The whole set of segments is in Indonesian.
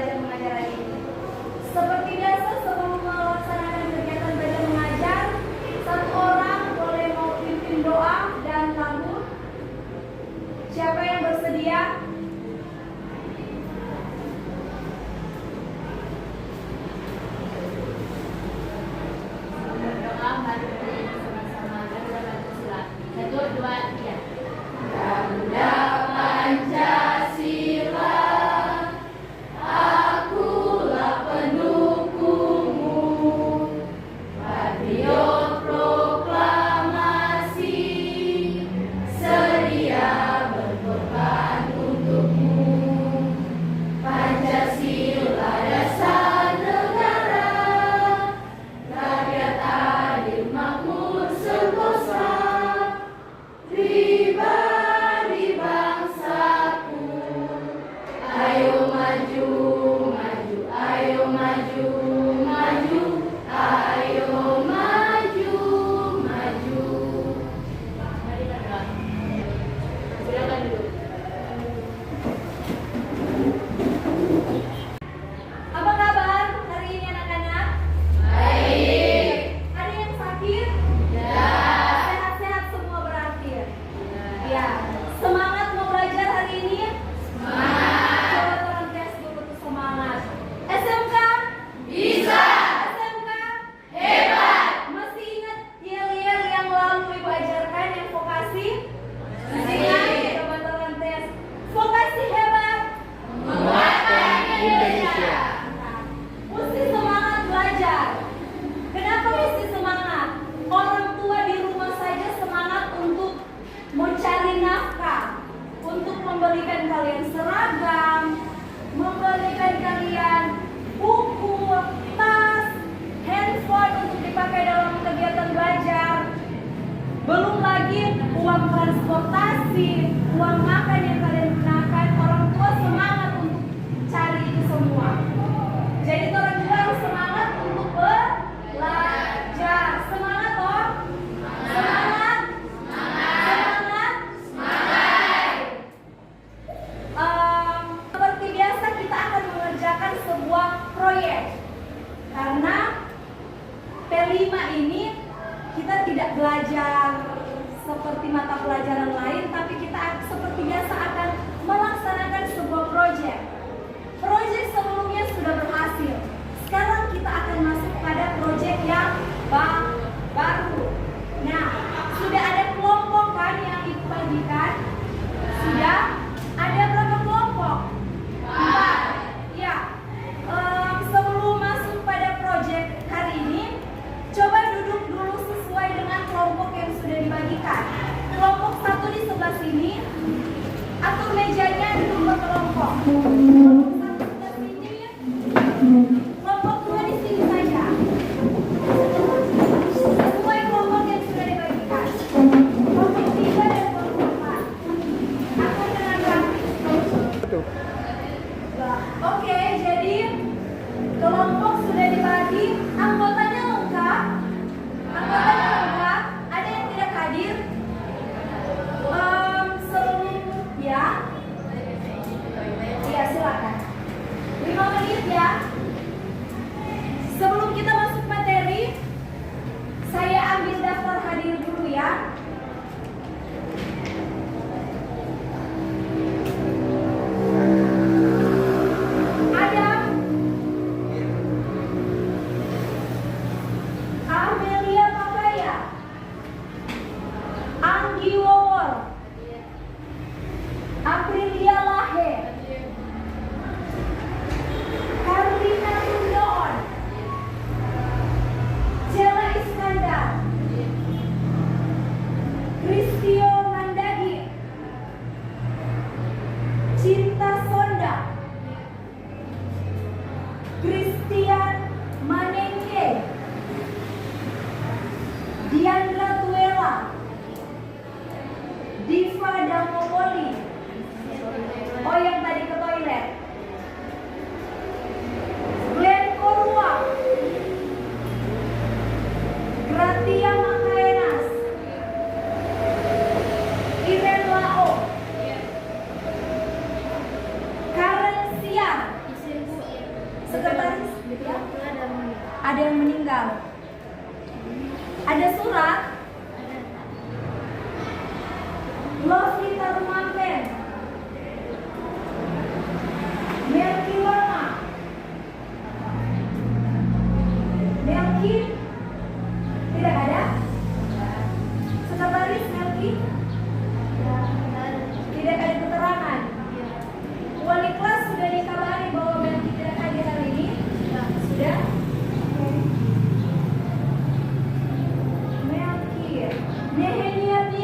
belajar mengajar hari ini. Seperti biasa, sebelum melaksanakan kegiatan belajar mengajar, satu orang boleh mau pimpin doa dan lagu. Siapa yang bersedia? Berdoa, mari bersama-sama dan berbantu sila. 1, 2, 3. Tanda Pancasila, akulah pendukungmu, patriot proklamasi, sedia berkorban untukmu. Pancasila dasar negara, rakyat adil makmur sentosa, pribadi bangsaku. Ayo maju, maju, ayo maju, maju, ayo maju, maju. Mari berdoa. Silakan duduk. Apa kabar hari ini anak-anak? Baik. Ada yang sakit? Ya. Sehat-sehat semua berarti ya? Ya. Semangat mau belajar hari ini? Semangat. Coba orang tes dulu tuh semangat. SMK? Bisa. SMK? Hebat. Masih ingat yel-yel yang lalu Ibu ajarkan yang vokasi? Masih. Ingat? Coba orang tes. Vokasi hebat. Menguatkan Indonesia. Mesti semangat belajar. Kenapa mesti semangat? Orang tua di rumah saja semangat untuk mencari nafkah, untuk memberikan kalian seragam, memberikan kalian buku, tas, handphone untuk dipakai dalam kegiatan belajar. Belum lagi uang transportasi, uang makan yang kalian gunakan. Orang tua semangat untuk cari itu semua. Jadi orang tua harus semangat untuk belajar. Semangat toh? Semangat. Semangat. Semangat. Seperti biasa kita akan mengerjakan sebuah proyek. Karena P5 ini kita tidak belajar seperti mata pelajaran lain, tapi kita seperti biasa akan melaksanakan sebuah proyek. Proyek sebelumnya sudah berhasil. Sekarang kita akan masuk pada proyek yang baru. Nah, sudah ada kelompok kan yang Ibu bagikan? Sudah? Ada berapa kelompok? 4. Ya. Sebelum masuk pada proyek hari ini, coba duduk dulu sesuai dengan kelompok yang sudah dibagikan. Kelompok 1 di sebelah sini, atur mejanya duduk berkelompok. Kelompok 1 sebelah sini, kelompok 2 di sini saja. Sesuai kelompok yang sudah dibagikan. Kelompok 3 dan kelompok 4. Atur dengan rapi. Oke, jadi kelompok sudah dibagi, anggotanya lengkap. Anggotanya lengkap. Ada yang tidak hadir? Sebelum ya. Iya,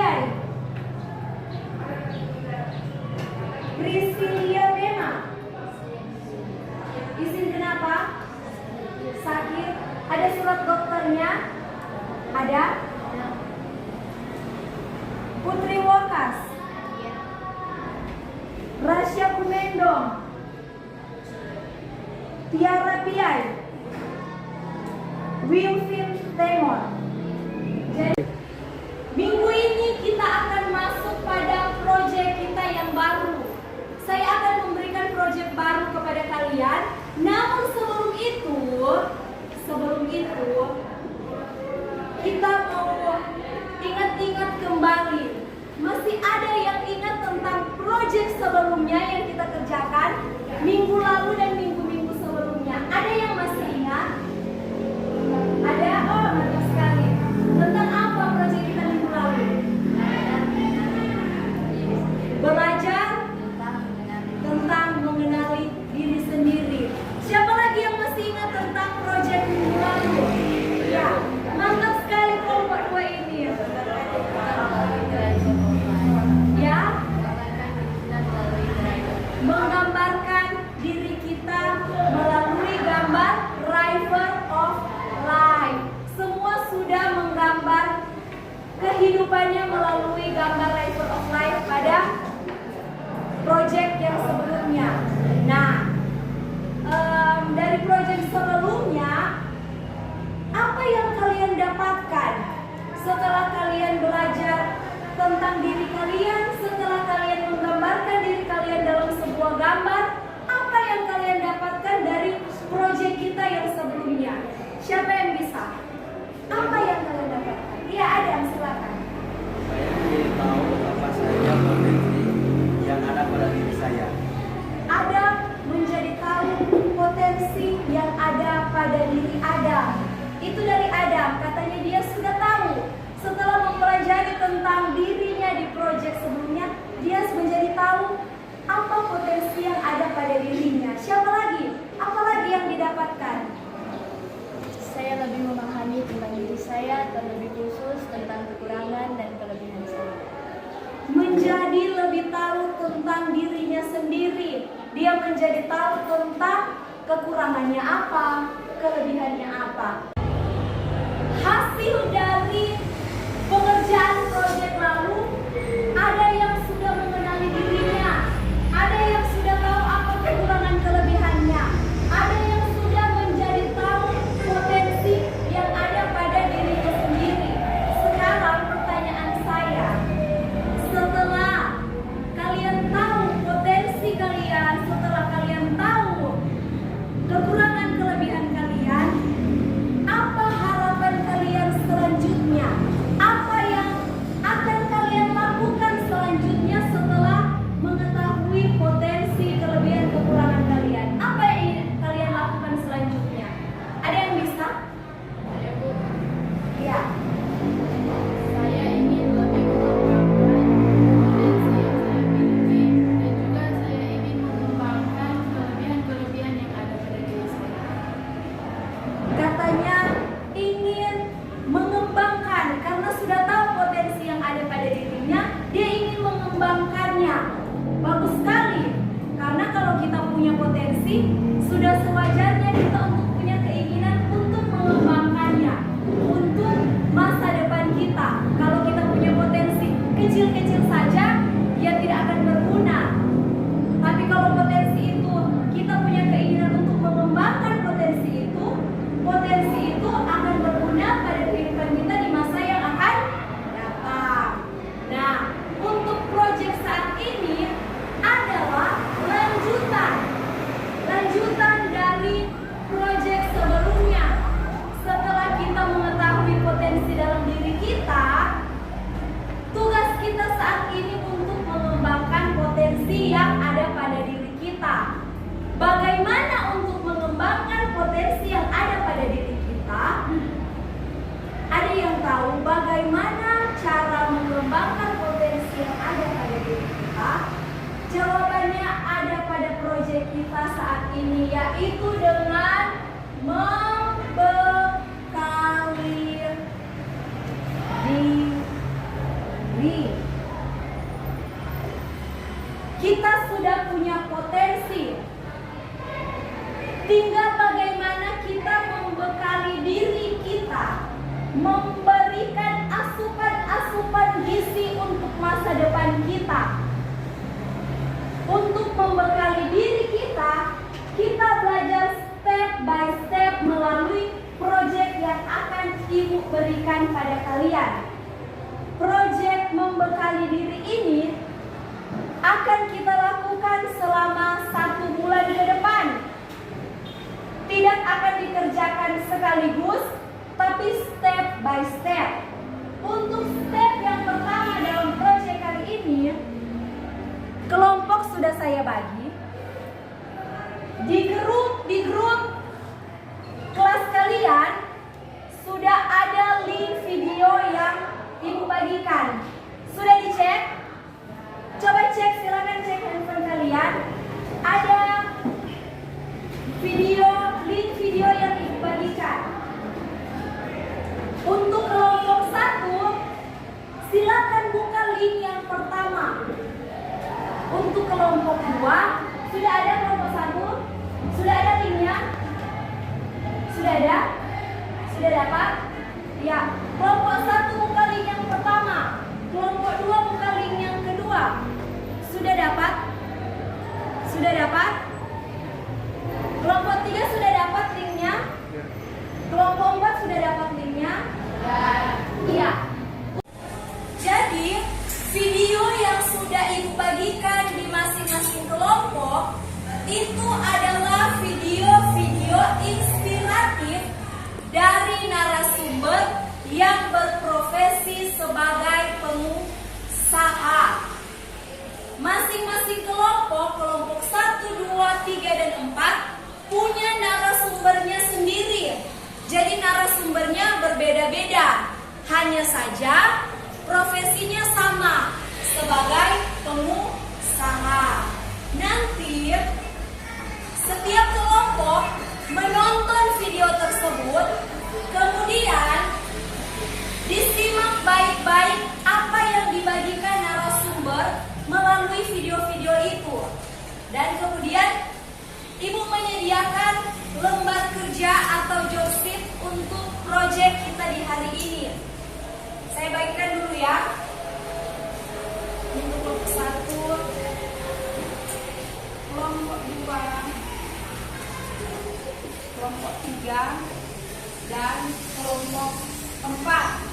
Rapiai. Priscilia Bema. Izin kenapa? Sakit. Ada surat dokternya? Ada? Putri Wokas. Rasya Kumendong. Tiara Piai. Wilfin Temon. Jadi, minggu ini kita akan masuk pada proyek kita yang baru. Saya akan memberikan proyek baru kepada kalian. Namun sebelum itu kita mau ingat-ingat kembali. Masih ada yang ingat tentang proyek sebelumnya yang kita kerjakan minggu lalu dan minggu-minggu sebelumnya? Ada yang masih ingat? Ada? Oh, bagus sekali. Tentang apa proyek kita minggu lalu? Belajar tentang mengenali diri sendiri. Siapa lagi yang masih ingat tentang proyek minggu lalu? Ya, mantap sekali kelompok 2 ini. Ya, menggambarkan diri kita melalui gambar River of Life. Semua sudah menggambar kehidupannya melalui gambar River of Life pada proyek yang sebelumnya. Nah, dari proyek sebelumnya, apa yang kalian dapatkan setelah kalian belajar tentang diri kalian, setelah kalian menggambarkan diri kalian dalam sebuah gambar? Apa yang kalian dapatkan dari proyek kita yang sebelumnya? Siapa yang bisa? Apa yang kalian dapatkan? Iya, Adam, silakan. Saya ingin tahu apa saja potensi yang ada pada diri saya. Adam menjadi tahu potensi yang ada pada diri Adam. Itu dari Adam, katanya dia sudah tahu. Setelah mempelajari tentang dirinya di proyek sebelumnya, dia menjadi tahu apa potensi yang ada pada dirinya. Siapa lagi? Apa lagi yang didapatkan? Saya lebih memahami tentang diri saya, terlebih khusus tentang kekurangan dan kelebihan saya. Menjadi lebih tahu tentang dirinya sendiri. Dia menjadi tahu tentang kekurangannya apa, kelebihannya apa. Hasil dari pengerjaan proyek lalu, ada yang sudah mengenali dirinya, ada yang sudah tahu apa kekurangan kelebihannya, ada yang sudah menjadi tahu potensi yang ada pada dirinya sendiri. Sekarang pertanyaan saya, setelah kalian tahu potensi kalian, setelah kalian tahu kekurangan kelebihan kalian, apa harapan kalian selanjutnya? Apa yang akan kalian lakukan selanjutnya setelah mengetahui potensi kelebihan kekurangan kalian? Apa yang ingin kalian lakukan selanjutnya? Ada yang bisa? Ada, Bu. Ya. Saya ingin lebih mengembangkan potensi yang saya miliki dan juga saya ingin mengembangkan kelebihan-kelebihan yang ada pada diri saya. Katanya ingin mengembangkan karena sudah tahu potensi yang ada pada dirinya, dia ingin mengembangkannya. Bagus sekali. Karena kalau kita punya potensi, sudah sewajarnya kita untuk punya keinginan untuk mengembangkannya untuk masa depan kita. Kalau kita punya potensi kecil-kecil saja, ya tidak akan berguna. Tapi kalau potensi itu, kita punya keinginan untuk mengembangkan potensi itu akan berguna pada kehidupan kita di masa yang akan datang. Nah, untuk proyek saat ini adalah lanjutan dari proyek sebelumnya. Setelah kita mengetahui potensi dalam diri kita, tugas kita saat ini untuk mengembangkan potensi yang ada pada diri kita. Bagaimana untuk mengembangkan potensi yang ada pada diri kita? Ada yang tahu bagaimana cara mengembangkan potensi yang ada pada diri kita? Jawabannya ada pada proyek kita saat ini, yaitu dengan membekali diri. diri. Kita sudah punya potensi. Tinggal bagaimana kita membekali diri kita, memberikan asupan-asupan gizi untuk masa depan kita. Untuk membekali diri kita, kita belajar step by step melalui proyek yang akan Ibu berikan pada kalian. Proyek membekali diri ini akan kita lakukan selama 1 bulan ke depan. Tidak akan dikerjakan sekaligus, tapi step by step. Untuk step yang pertama dalam proyek kali ini, kelompok sudah saya bagi. Di grup kelas kalian sudah ada link video yang Ibu bagikan. Sudah dicek? Coba cek, silakan cek handphone kalian. Ada link video yang Ibu bagikan. Untuk kelompok 1, silakan buka link yang pertama. Untuk kelompok 2, sudah ada kelompok 1? Sudah ada linknya? Sudah ada? Sudah dapat? Ya. Kelompok 1 buka link yang pertama. Kelompok 2 buka link yang kedua. Sudah dapat? Sudah dapat? Kelompok 3 sudah dapat linknya? Kelompok 4 sudah dapat linknya? Iya. Jadi, video yang sudah Ibu bagikan di masing-masing kelompok itu adalah video-video inspiratif dari narasumber yang berprofesi sebagai pengusaha. Masing-masing kelompok 1, 2, 3, dan 4 punya narasumbernya sendiri. Jadi narasumbernya berbeda-beda. Hanya saja profesinya sama sebagai pengusaha. Nanti setiap kelompok menonton video tersebut, kemudian disimak baik-baik apa yang dibagikan narasumber melalui video-video itu. Dan kemudian Ibu menyediakan lembar kerja atau job sheet untuk proyek kita di hari ini. Saya bagikan dulu ya. Untuk kelompok 1, kelompok 2, kelompok 3, dan kelompok 4.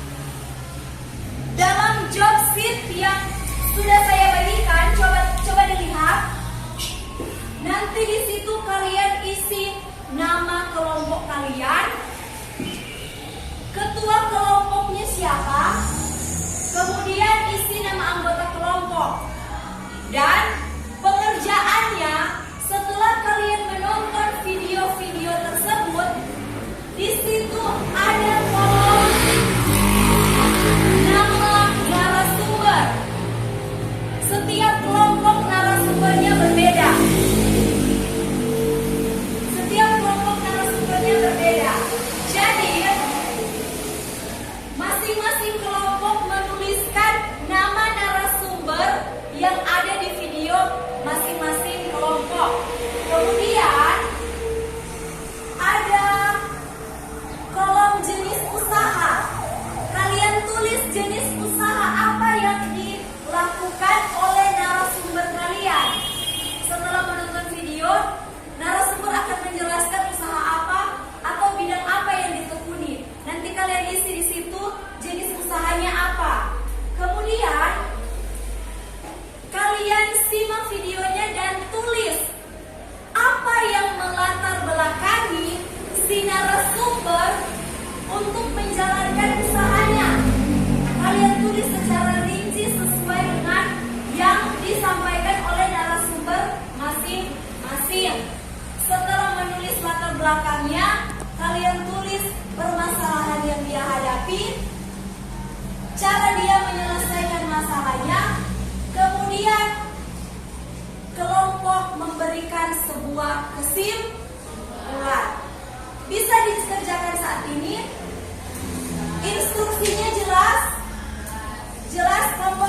Dalam job sheet yang sudah saya bagikan, coba dilihat. Nanti di situ kalian isi nama kelompok kalian, ketua kelompoknya siapa, kemudian isi nama anggota kelompok, dan pengerjaannya setelah kalian menonton video-video tersebut. Di situ ada kolom nama narasumber. Setiap kelompok narasumbernya berbeda. Jadi masing-masing kelompok menuliskan nama narasumber yang ada di video masing-masing kelompok. Kemudian ada kolom jenis usaha. Kalian tulis jenis usaha apa yang dilakukan oleh narasumber kalian. Setelah menonton video, narasumber akan menjelaskan usaha apa atau bidang apa yang ditekuni. Nanti kalian isi di situ jenis usahanya apa. Kemudian kalian simak videonya dan tulis apa yang melatar belakangi si narasumber untuk menjalankan usahanya. Kalian tulis secara rinci sesuai dengan yang disampaikan oleh narasumber masing-masing. Setelah menulis latar belakangnya, kalian tulis permasalahan yang dia hadapi, cara dia menyelesaikan masalahnya, kemudian kelompok memberikan sebuah kesimpulan. Bisa dikerjakan saat ini. Instruksinya jelas. Kelompok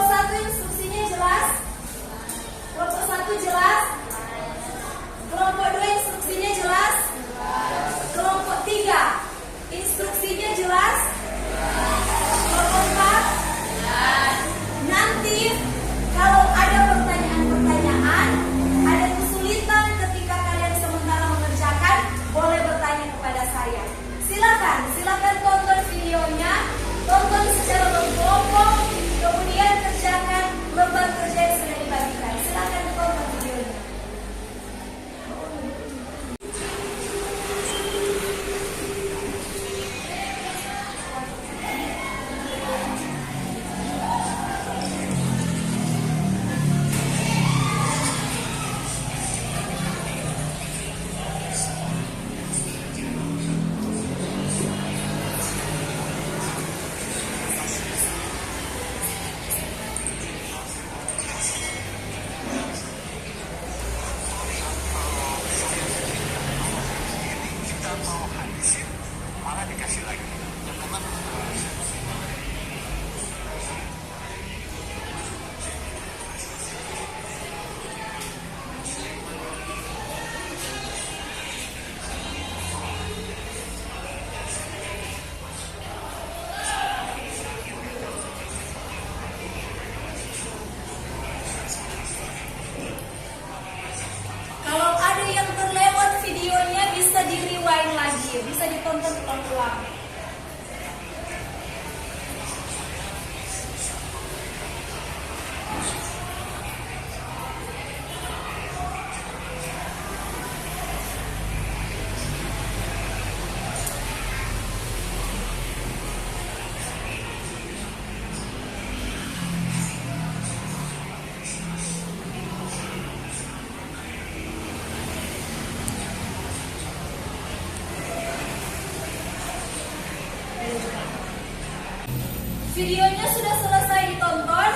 Videonya sudah selesai ditonton?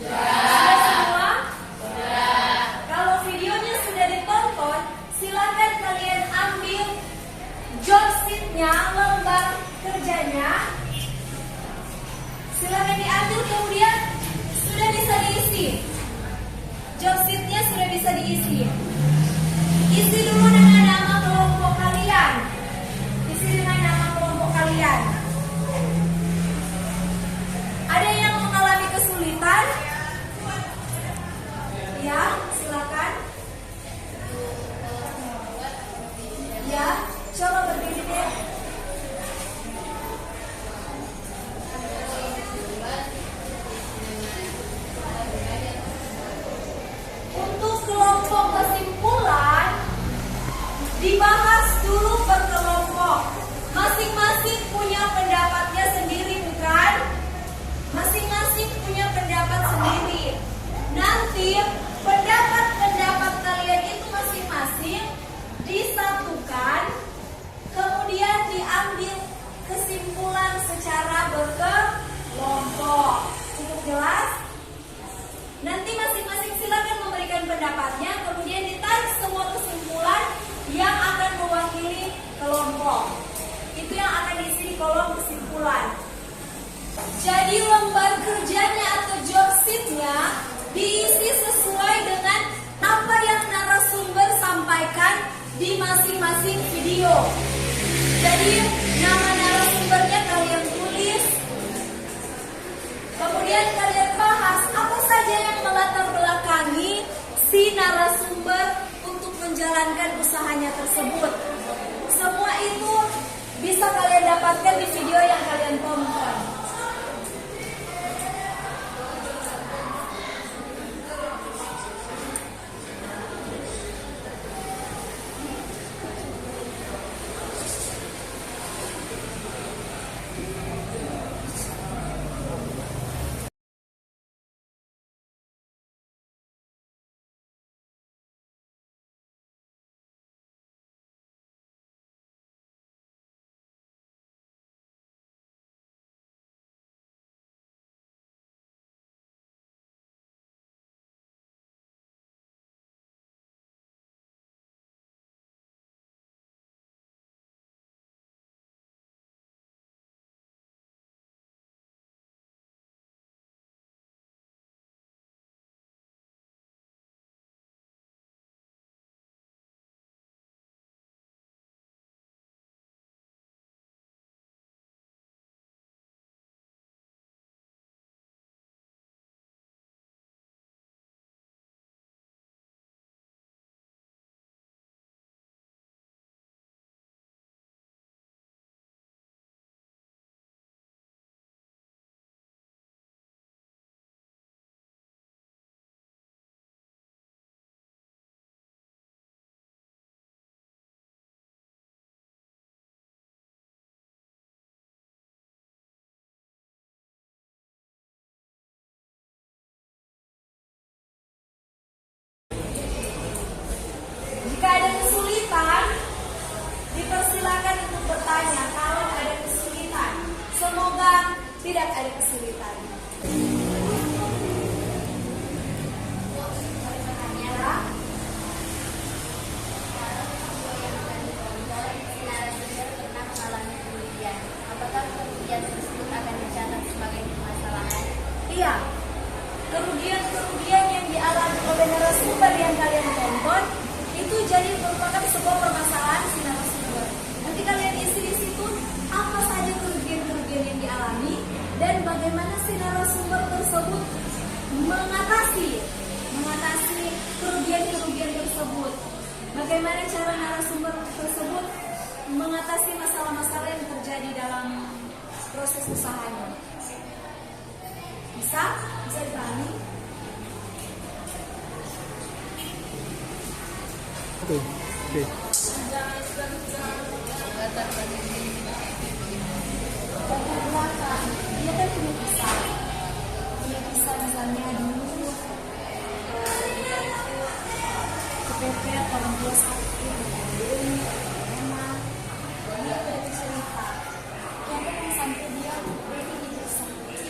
Sudah semua? Kalau videonya sudah ditonton, silakan kalian ambil job sheet-nya, lembar kerjanya. Silakan diambil, kemudian sudah bisa diisi. Job sheet-nya sudah bisa diisi. Isi dulu dengan nama kelompok kalian. Isi dengan nama kelompok kalian. Ada yang mengalami kesulitan? Ya, silakan. Ya, coba berdiri deh. Untuk kelompok kesimpulan, dibahas dulu per kelompok. Masing-masing punya pendapatnya sendiri, bukan? Masing-masing punya pendapat sendiri. Nanti pendapat-pendapat kalian itu masing-masing disatukan, kemudian diambil kesimpulan secara berkelompok. Cukup jelas? Nanti masing-masing silakan memberikan pendapatnya, kemudian ditarik semua kesimpulan yang akan mewakili kelompok. Itu yang akan diisi di kolom kesimpulan. Jadi lembar kerjanya atau job sheet-nya diisi sesuai dengan apa yang narasumber sampaikan di masing-masing video. Jadi nama narasumbernya kalian tulis, kemudian kalian bahas apa saja yang melatar belakangi si narasumber untuk menjalankan usahanya tersebut. Semua itu bisa kalian dapatkan di video yang kalian tonton. Jika ada kesulitan, dipersilakan untuk bertanya kalau ada kesulitan. Semoga tidak ada kesulitan. Ya. Apakah kerugian tersebut akan dicatat sebagai permasalahan? Iya. Kerugian yang dialami oleh narasumber yang kalian tonton itu jadi merupakan sebuah permasalahan si narasumber. Nanti kalian isi di situ apa saja kerugian yang dialami dan bagaimana si narasumber tersebut mengatasi kerugian tersebut. Bagaimana cara narasumber tersebut mengatasi masalah-masalah yang terjadi dalam proses usahanya. Bisa dipahami? Oke. Bagian belakang, dia kan punya kisah misalnya dulu kepepet orang tua sakit, emang dia ada cerita, yang sampai dia hidup sakit.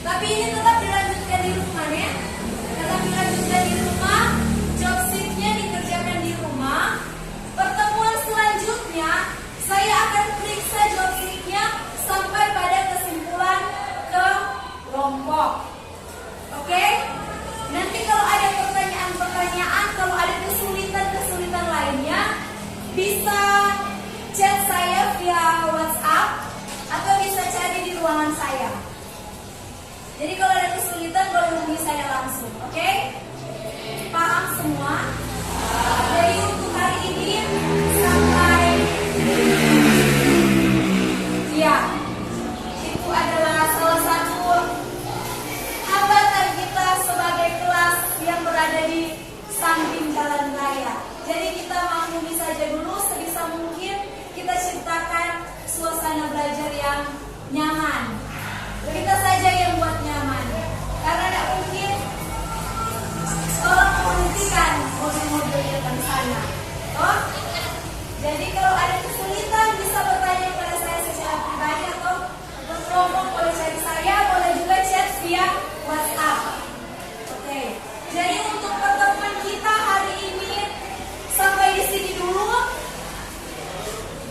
Tapi ini tetap dilanjutkan di rumah ya. Tetap dilanjutkan di rumah. Job sheet-nya dikerjakan di rumah. Pertemuan selanjutnya saya akan periksa job sheet-nya sampai pada kesimpulan kelompok. Oke? Nanti kalau ada pertanyaan-pertanyaan, kalau ada kesulitan-kesulitan lainnya, bisa chat saya via WhatsApp atau bisa cari di ruangan saya. Jadi kalau ada kesulitan boleh hubungi saya langsung, oke? Paham semua? Jadi untuk hari ini sampai ya, itu adalah salah satu hambatan kita sebagai kelas yang berada di samping jalan raya. Jadi kita maklumi saja dulu sebisa mungkin kita ciptakan suasana belajar yang nyaman. Kita saja yang buat nyaman. Karena tidak mungkin tolong menghentikan mobil-mobil di depan sana. Oh? Jadi kalau ada kesulitan bisa bertanya kepada saya secara pribadi atau berkelompok, boleh cari saya, boleh juga chat via WhatsApp. Oke. Jadi untuk pertemuan kita hari ini sampai di sini dulu.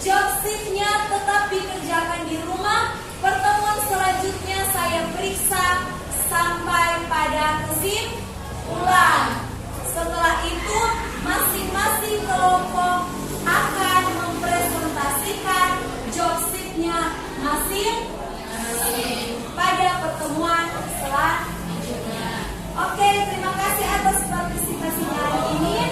Job sheet-nya tetap dikerjakan di rumah. Pertemuan selanjutnya saya periksa sampai pada kesimpulan. Setelah itu masing-masing kelompok akan mempresentasikan job sheet-nya masing-masing pada pertemuan selanjutnya. Oke, terima kasih atas partisipasinya hari ini.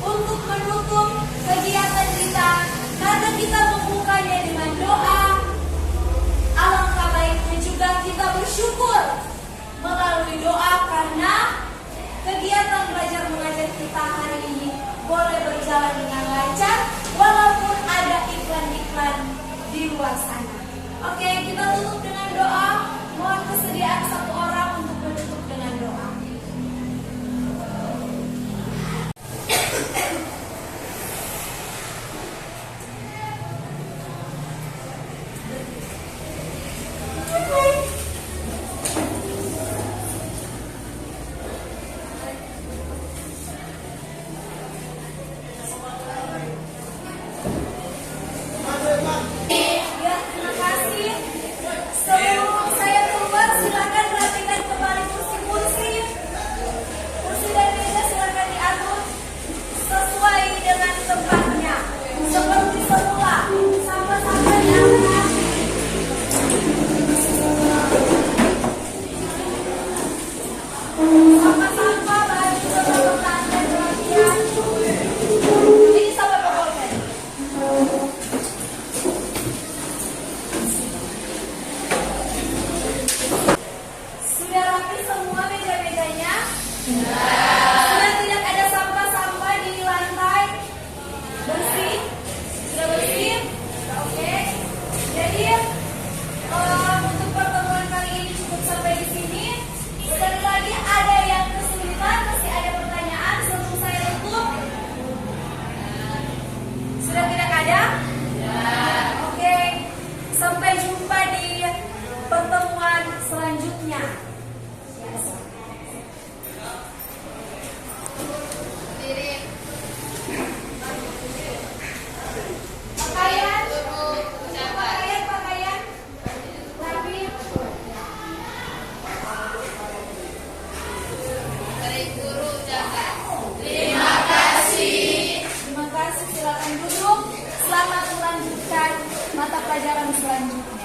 Untuk menutup kegiatan kita, karena kita membukanya dengan doa, alangkah baiknya juga kita bersyukur melalui doa karena kegiatan belajar mengajar kita hari ini boleh berjalan dengan lancar walaupun ada iklan-iklan di luar sana. Oke, kita tutup dengan doa. Mohon kesediaan satu orang untuk menutup dengan doa. Ya, terima kasih. Sebelum saya keluar, silakan perhatikan kembali kursi-kursi. Kursi dan meja silakan diatur sesuai dengan tempatnya, seperti semula. Sampah-sampah diangkat. Sampah-sampah baju beberapa dan bagian. Ini sampah pokoknya. Sudah rapi semua meja-mejanya? Sudah tidak ada sampah-sampah di lantai? Bersih? Sudah bersih? Oke. Jadi untuk pertemuan kali ini cukup sampai di sini. Sekali lagi ada yang kesulitan, masih ada pertanyaan sebelum saya tutup? Sudah tidak ada? Oke. Sampai jumpa di pertemuan selanjutnya. Pakaian, pakaian, rapi. Terima kasih, silakan duduk. Selamat melanjutkan mata pelajaran selanjutnya.